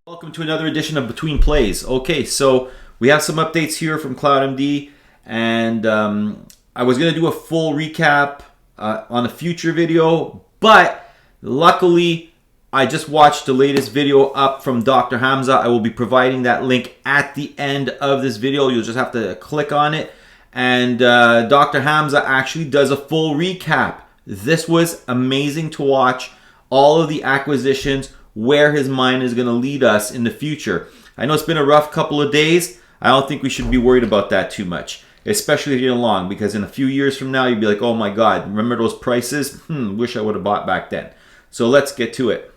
Welcome to another edition of Between Plays. Okay, so we have some updates here from CloudMD, and I was going to do a full recap on a future video, but luckily I just watched the latest video up from Dr. Hamza. I will be providing that link at the end of this video. You'll just have to click on it, and Dr. Hamza actually does a full recap. This was amazing to watch. All of the acquisitions, where his mind is going to lead us in the future. I know it's been a rough couple of days. I don't think we should be worried about that too much, especially if you're long, because in a few years from now, you'd be like, oh my God, remember those prices? Wish I would have bought back then. So let's get to it.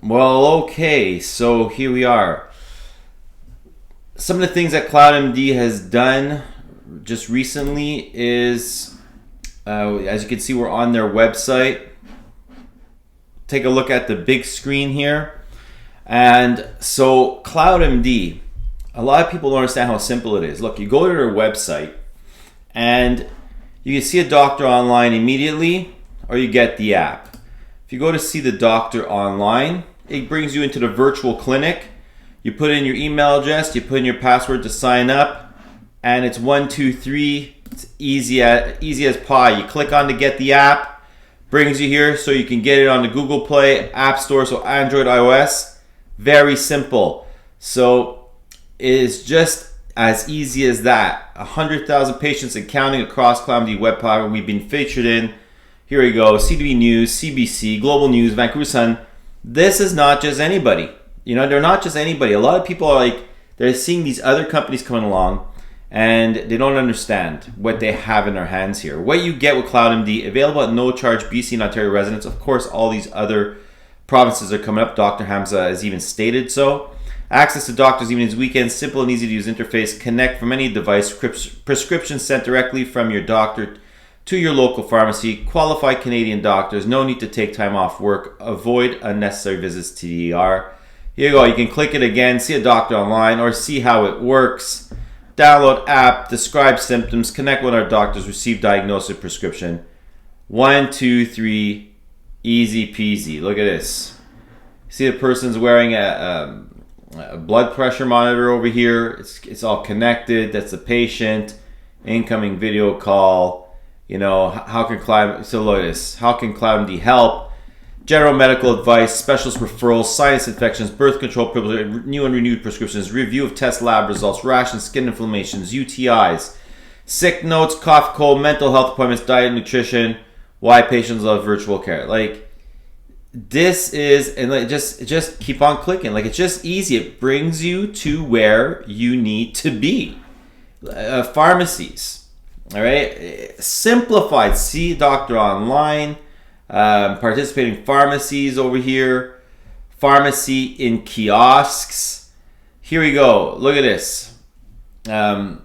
Well, okay, so here we are. Some of the things that CloudMD has done just recently is, as you can see, we're on their website. Take a look at the big screen here. And so CloudMD, a lot of people don't understand how simple it is. Look, you go to their website and you can see a doctor online immediately, or you get the app. If you go to see the doctor online, it brings you into the virtual clinic. You put in your email address, you put in your password to sign up, and it's 1, 2, 3. It's easy as pie. You click on to get the app, brings you here so you can get it on the Google Play App Store, so Android, iOS. Very simple. So it is just as easy as that. 100,000 patients and counting across CloudMD web platform. We've been featured in, here we go, CTV News, CBC, Global News, Vancouver Sun. This is not just anybody. You know, they're not just anybody. A lot of people are like, they're seeing these other companies coming along, and they don't understand what they have in their hands here. What you get with CloudMD, available at no charge BC and Ontario residents. Of course, all these other provinces are coming up. Dr. Hamza has even stated so. Access to doctors' evenings, weekends, simple and easy to use interface. Connect from any device. Prescriptions sent directly from your doctor to your local pharmacy. Qualified Canadian doctors. No need to take time off work. Avoid unnecessary visits to the ER. Here you go. You can click it again, see a doctor online, or see how it works. Download app, describe symptoms, connect with our doctors, receive diagnosis, prescription. 1, 2, 3, easy peasy. Look at this. See the person's wearing a blood pressure monitor over here. It's all connected. That's the patient. Incoming video call. You know, how can CloudMD help? General medical advice, specialist referrals, sinus infections, birth control privilege, new and renewed prescriptions, review of test lab results, rash and skin inflammations, UTIs, sick notes, cough, cold, mental health appointments, diet, nutrition, why patients love virtual care. Like, this is, and like, just keep on clicking. Like, it's just easy. It brings you to where you need to be. Pharmacies, all right? Simplified. See doctor online. Participating pharmacies over here, pharmacy in kiosks. Here we go. Look at this. How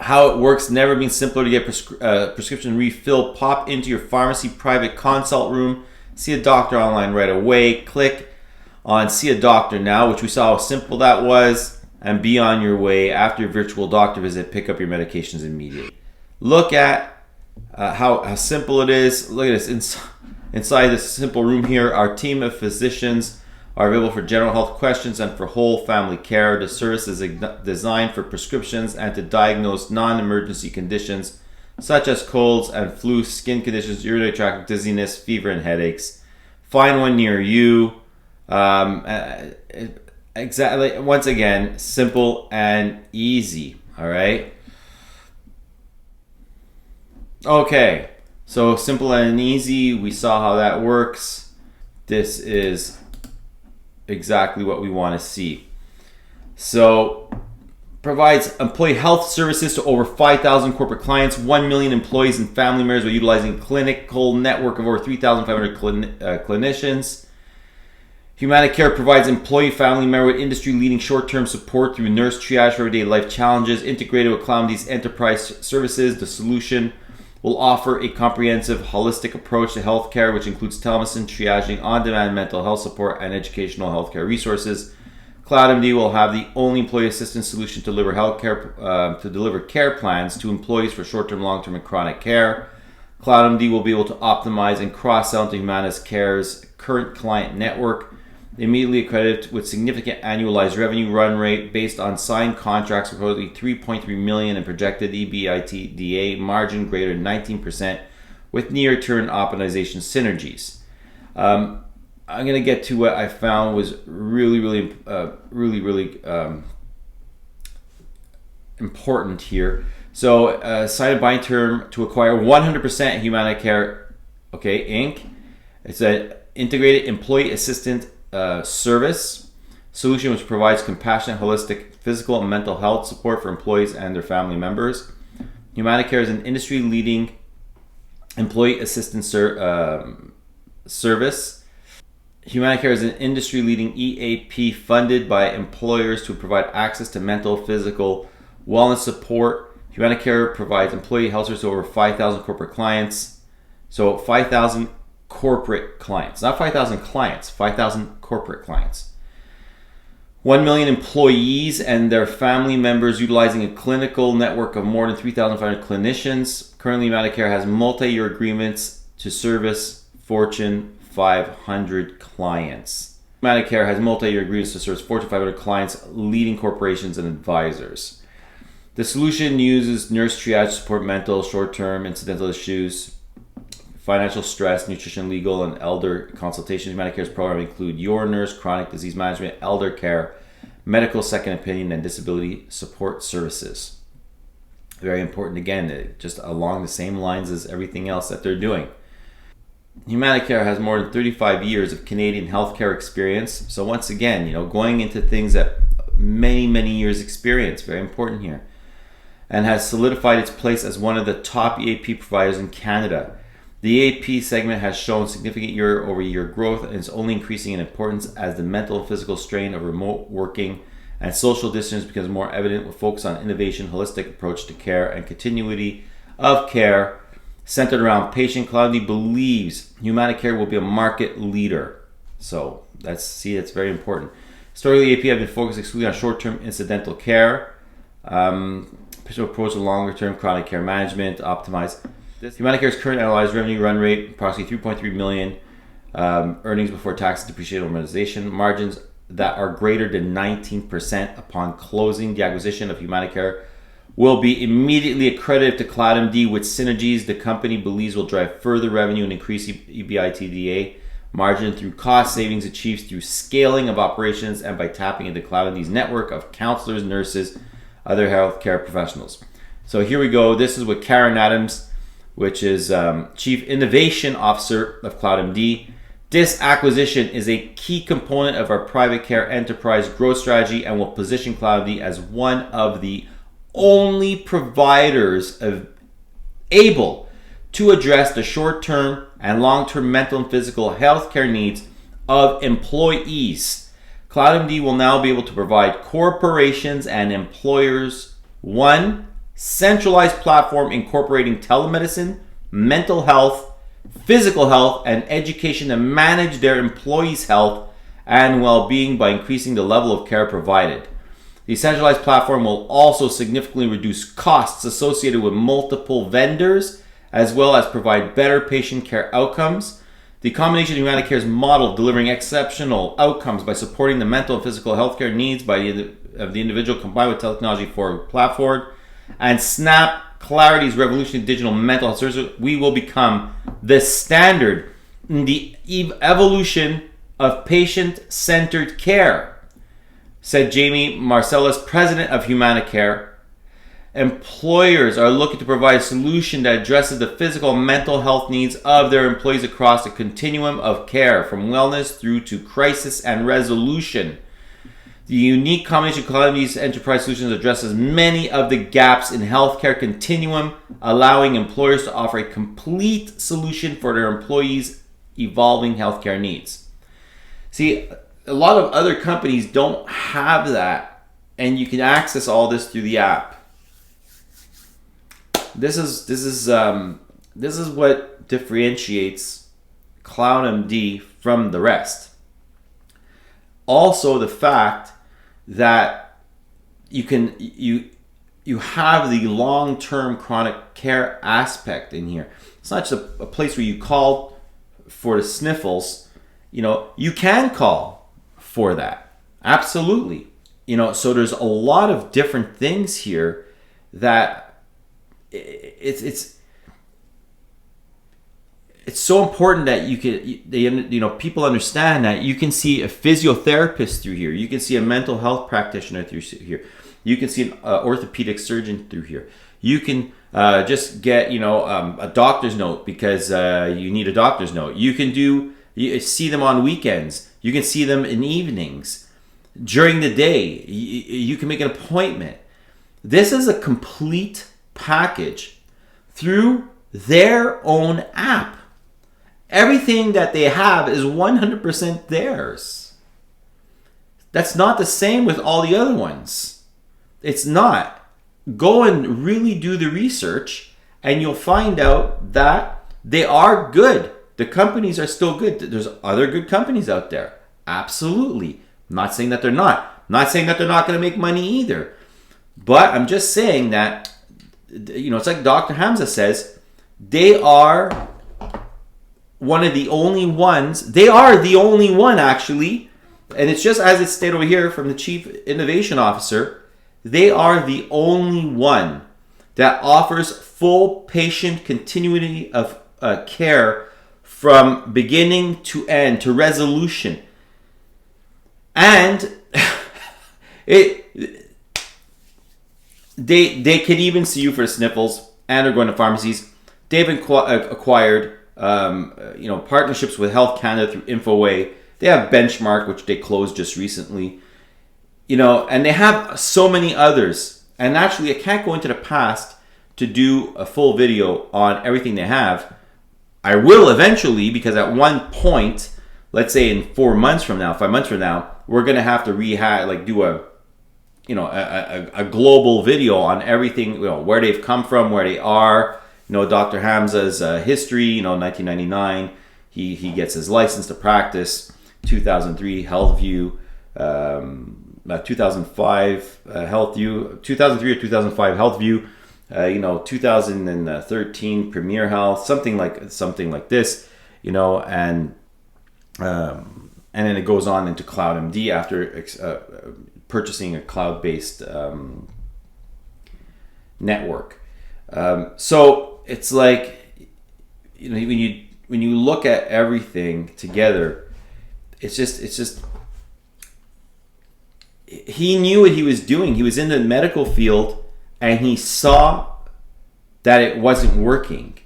it works. Never been simpler to get prescription refill. Pop into your pharmacy private consult room. See a doctor online right away. Click on see a doctor now, which we saw how simple that was, and be on your way. After your virtual doctor visit, pick up your medications immediately. Look at how simple it is. Look at this. Inside this simple room here, our team of physicians are available for general health questions and for whole family care. The service is designed for prescriptions and to diagnose non-emergency conditions such as colds and flu, skin conditions, urinary tract, dizziness, fever, and headaches. Find one near you. Exactly. Once again, simple and easy. All right. Okay, so simple and easy. We saw how that works. This is exactly what we want to see. So, provides employee health services to over 5,000 corporate clients, 1 million employees and family members by utilizing a clinical network of over 3,500 clinicians. Humanacare provides employee family member with industry-leading short-term support through nurse triage for everyday life challenges. Integrated with CloudMD's enterprise services, the solution will offer a comprehensive, holistic approach to healthcare, which includes telemedicine, triaging, on-demand mental health support, and educational healthcare resources. CloudMD will have the only employee assistance solution to deliver care plans to employees for short-term, long-term, and chronic care. CloudMD will be able to optimize and cross-sell into Humanacare's current client network, immediately accredited with significant annualized revenue run rate based on signed contracts of approximately $3.3 million and projected EBITDA margin greater than 19% with near-term optimization synergies. I'm going to get to what I found was really important here. So, signed a buying term to acquire 100% Humanacare, Inc. It's an integrated employee assistant service solution which provides compassionate, holistic physical and mental health support for employees and their family members. Humanacare is an industry-leading employee assistance service. Humanacare is an industry-leading EAP funded by employers to provide access to mental, physical wellness support. Humanacare provides employee health services to over 5,000 corporate clients. So 5,000 corporate clients, not 5,000 clients, 5,000 corporate clients. 1 million employees and their family members utilizing a clinical network of more than 3,500 clinicians. Currently, Humanacare has multi-year agreements to service Fortune 500 clients. Humanacare has multi-year agreements to service Fortune 500 clients, leading corporations and advisors. The solution uses nurse triage to support mental, short-term, incidental issues, financial stress, nutrition, legal, and elder consultations. Humanacare's program include Your Nurse, chronic disease management, elder care, medical second opinion, and disability support services. Very important, again, just along the same lines as everything else that they're doing. Humanacare has more than 35 years of Canadian healthcare experience. So once again, going into things that many years experience, very important here, and has solidified its place as one of the top EAP providers in Canada. The EAP segment has shown significant year-over-year growth and is only increasing in importance as the mental and physical strain of remote working and social distance becomes more evident, with focus on innovation, holistic approach to care, and continuity of care centered around patient. CloudMD believes Humanacare will be a market leader. So that's very important. Historically, EAP have been focused exclusively on short-term incidental care. Approach to longer-term chronic care management, optimize. Humanacare's current annualized revenue run rate, approximately $3.3 million, earnings before tax, depreciation, amortization, margins that are greater than 19% upon closing. The acquisition of Humanacare will be immediately accredited to CloudMD with synergies the company believes will drive further revenue and increase EBITDA margin through cost savings achieved through scaling of operations and by tapping into CloudMD's network of counselors, nurses, other healthcare professionals. So here we go. This is with Karen Adams, which is Chief Innovation Officer of CloudMD. This acquisition is a key component of our private care enterprise growth strategy and will position CloudMD as one of the only providers able to address the short-term and long-term mental and physical healthcare needs of employees. CloudMD will now be able to provide corporations and employers one centralized platform incorporating telemedicine, mental health, physical health, and education to manage their employees' health and well-being by increasing the level of care provided. The centralized platform will also significantly reduce costs associated with multiple vendors, as well as provide better patient care outcomes. The combination of Humanacare's model delivering exceptional outcomes by supporting the mental and physical healthcare needs of the individual combined with technology for platform and Snap Clarity's revolutionary digital mental health services, we will become the standard in the evolution of patient-centered care, said Jamie Marcellus, president of Humanacare. Employers are looking to provide a solution that addresses the physical and mental health needs of their employees across the continuum of care, from wellness through to crisis and resolution. The unique combination of CloudMD's enterprise solutions addresses many of the gaps in healthcare continuum, allowing employers to offer a complete solution for their employees' evolving healthcare needs. See, a lot of other companies don't have that, and you can access all this through the app. This is what differentiates CloudMD from the rest. Also, the fact that you have the long-term chronic care aspect in here. It's not just a place where you call for the sniffles. You know, you can call for that. Absolutely. You know, so there's a lot of different things here that it's so important that people understand that you can see a physiotherapist through here. You can see a mental health practitioner through here. You can see an orthopedic surgeon through here. You can just get, a doctor's note because you need a doctor's note. You see them on weekends. You can see them in evenings. During the day, you can make an appointment. This is a complete package through their own app. Everything that they have is 100% theirs. That's not the same with all the other ones. It's not. Go and really do the research and you'll find out that they are good. The companies are still good. There's other good companies out there. Absolutely. I'm not saying that they're not. I'm not saying that they're not going to make money either. But I'm just saying that, it's like Dr. Hamza says, they are one of the only ones. They are the only one, actually. And it's just as it's stated over here from the Chief Innovation Officer. They are the only one that offers full patient continuity of care from beginning to end, to resolution. And they can even see you for sniffles, and are going to pharmacies. They've acquired partnerships with Health Canada through InfoWay. They have Benchmark, which they closed just recently. And they have so many others. And actually, I can't go into the past to do a full video on everything they have. I will eventually, because at one point, let's say in 4 months from now, 5 months from now, we're gonna have to do a global video on everything, where they've come from, where they are. Dr. Hamza's history. 1999, he gets his license to practice. 2003, HealthView. 2005 HealthView. 2003 or 2005 HealthView. 2013 Premier Health. Something like this. And then it goes on into CloudMD after purchasing a cloud-based network. So it's like, when you look at everything together, it's just he knew what he was doing. He was in the medical field and he saw that it wasn't working.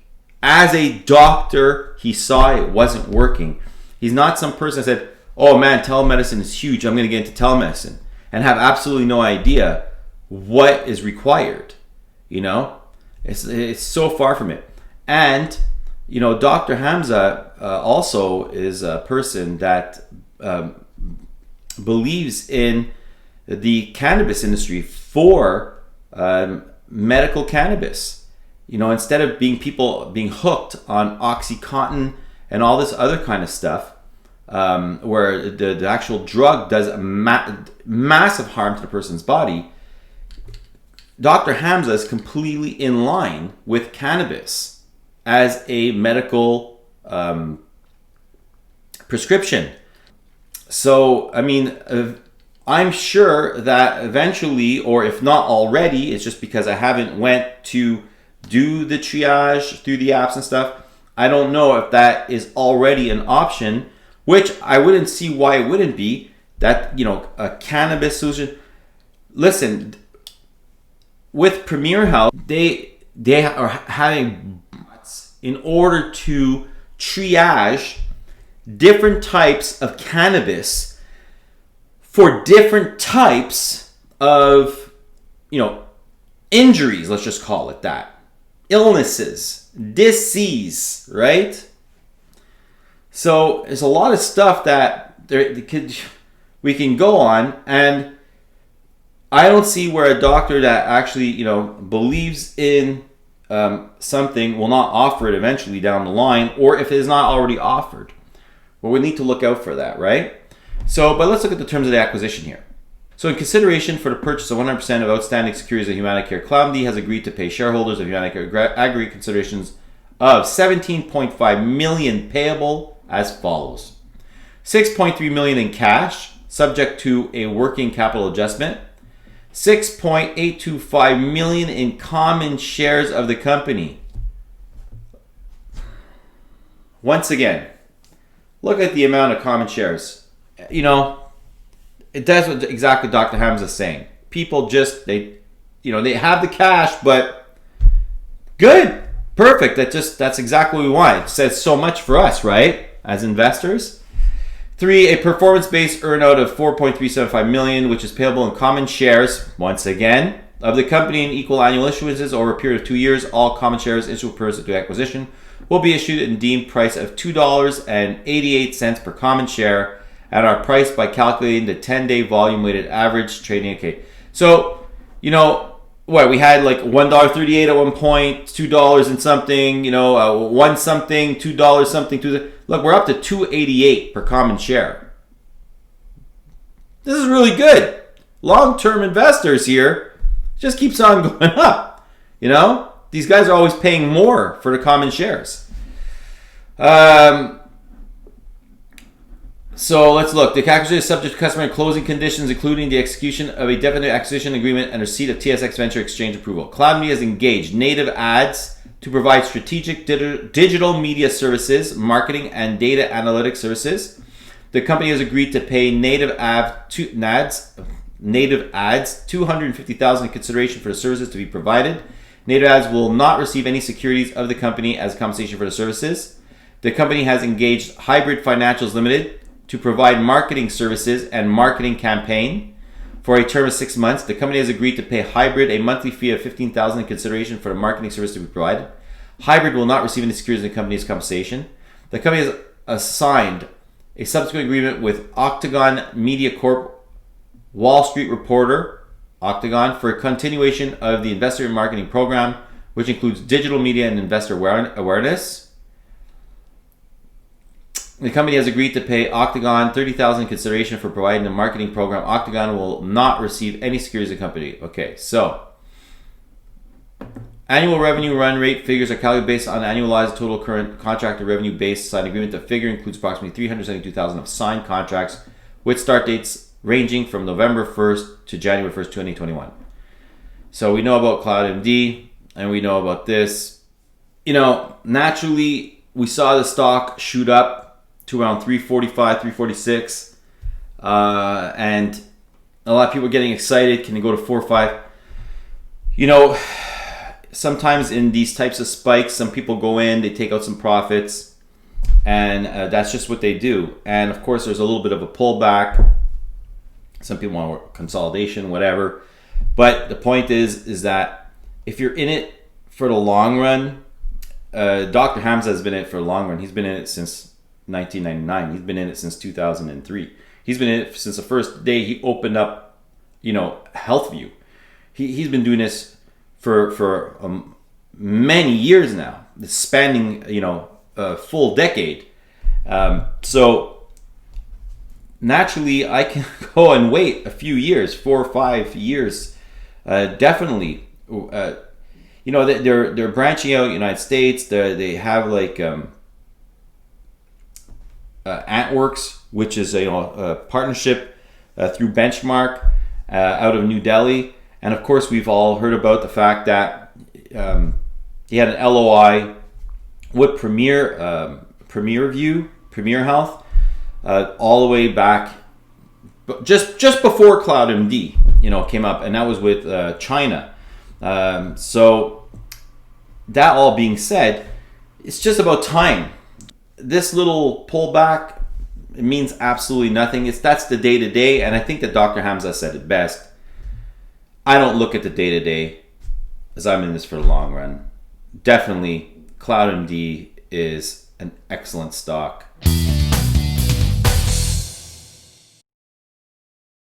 As a doctor, he saw it wasn't working. He's not some person that said, oh man, telemedicine is huge, I'm going to get into telemedicine, and have absolutely no idea what is required. It's so far from it. And Dr. Hamza also is a person that believes in the cannabis industry for medical cannabis. Instead of people being hooked on OxyContin and all this other kind of stuff, where the actual drug does massive harm to the person's body, Dr. Hamza is completely in line with cannabis as a medical prescription. So, I'm sure that eventually, or if not already, it's just because I haven't went to do the triage through the apps and stuff. I don't know if that is already an option, which I wouldn't see why it wouldn't be. That, a cannabis solution. Listen, with Premier Health, they are having in order to triage different types of cannabis for different types of, injuries, let's just call it that. Illnesses, disease, right? So there's a lot of stuff that we can go on, and I don't see where a doctor that actually, believes in something will not offer it eventually down the line, or if it is not already offered. Well, we need to look out for that, right? So, but let's look at the terms of the acquisition here. So in consideration for the purchase of 100% of outstanding securities of Humanacare, CloudMD has agreed to pay shareholders of Humanacare aggregate considerations of 17.5 million payable as follows: 6.3 million in cash, subject to a working capital adjustment; 6.825 million in common shares of the company. Once again, look at the amount of common shares. You know, it does what exactly Dr. Hamza is saying. People just, they have the cash, but good, perfect. That's exactly what we want. It says so much for us, right? As investors. 3, a performance-based earnout of 4.375 million, which is payable in common shares, once again, of the company in equal annual issuances over a period of 2 years. All common shares issued pursuant to acquisition will be issued at a deemed price of $2.88 per common share, and are priced by calculating the 10-day volume-weighted average trading. Okay, so, we had like $1.38 at one point, $2 and something, one something, $2 something. Look, we're up to $2.88 per common share. This is really good. Long-term investors here, just keeps on going up. These guys are always paying more for the common shares. So let's look. The acquisition is subject to customary closing conditions, including the execution of a definite acquisition agreement and receipt of TSX Venture Exchange approval. CloudMD has engaged Native Ads to provide strategic digital media services, marketing, and data analytics services. The company has agreed to pay Native Ads $250,000 in consideration for the services to be provided. Native Ads will not receive any securities of the company as compensation for the services. The company has engaged Hybrid Financials Limited to provide marketing services and marketing campaign for a term of 6 months. The company has agreed to pay Hybrid a monthly fee of $15,000 in consideration for the marketing service to be provided. Hybrid will not receive any securities in the company's compensation. The company has assigned a subsequent agreement with Octagon Media Corp, Wall Street Reporter, Octagon, for a continuation of the investor marketing program, which includes digital media and investor awareness. The company has agreed to pay Octagon $30,000 in consideration for providing the marketing program. Octagon will not receive any securities of the company. Okay, so annual revenue run rate figures are calculated based on annualized total current contracted revenue based signed agreement. The figure includes approximately $372,000 of signed contracts with start dates ranging from November 1st to January 1st, 2021. So we know about CloudMD and we know about this. Naturally, we saw the stock shoot up to around 345, 346. And a lot of people are getting excited. Can it go to 4 or 5? Sometimes in these types of spikes, some people go in, they take out some profits, and that's just what they do. And of course, there's a little bit of a pullback. Some people want consolidation, whatever. But the point is that if you're in it for the long run, Dr. Hamza has been in it for the long run. He's been in it since 1999. He's been in it since 2003. He's been in it since the first day he opened up, HealthView. He's been doing this for many years now, spanning a full decade. So naturally, I can go and wait a few years, 4 or 5 years, definitely. They're branching out United States. They have like Antworks, which is a partnership through Benchmark out of New Delhi. And of course, we've all heard about the fact that he had an LOI with Premier Health all the way back, just before CloudMD, came up, and that was with China. So that all being said, it's just about time. This little pullback, it means absolutely nothing. That's the day to day, and I think that Dr. Hamza said it best. I don't look at the day to day, as I'm in this for the long run. Definitely, CloudMD is an excellent stock.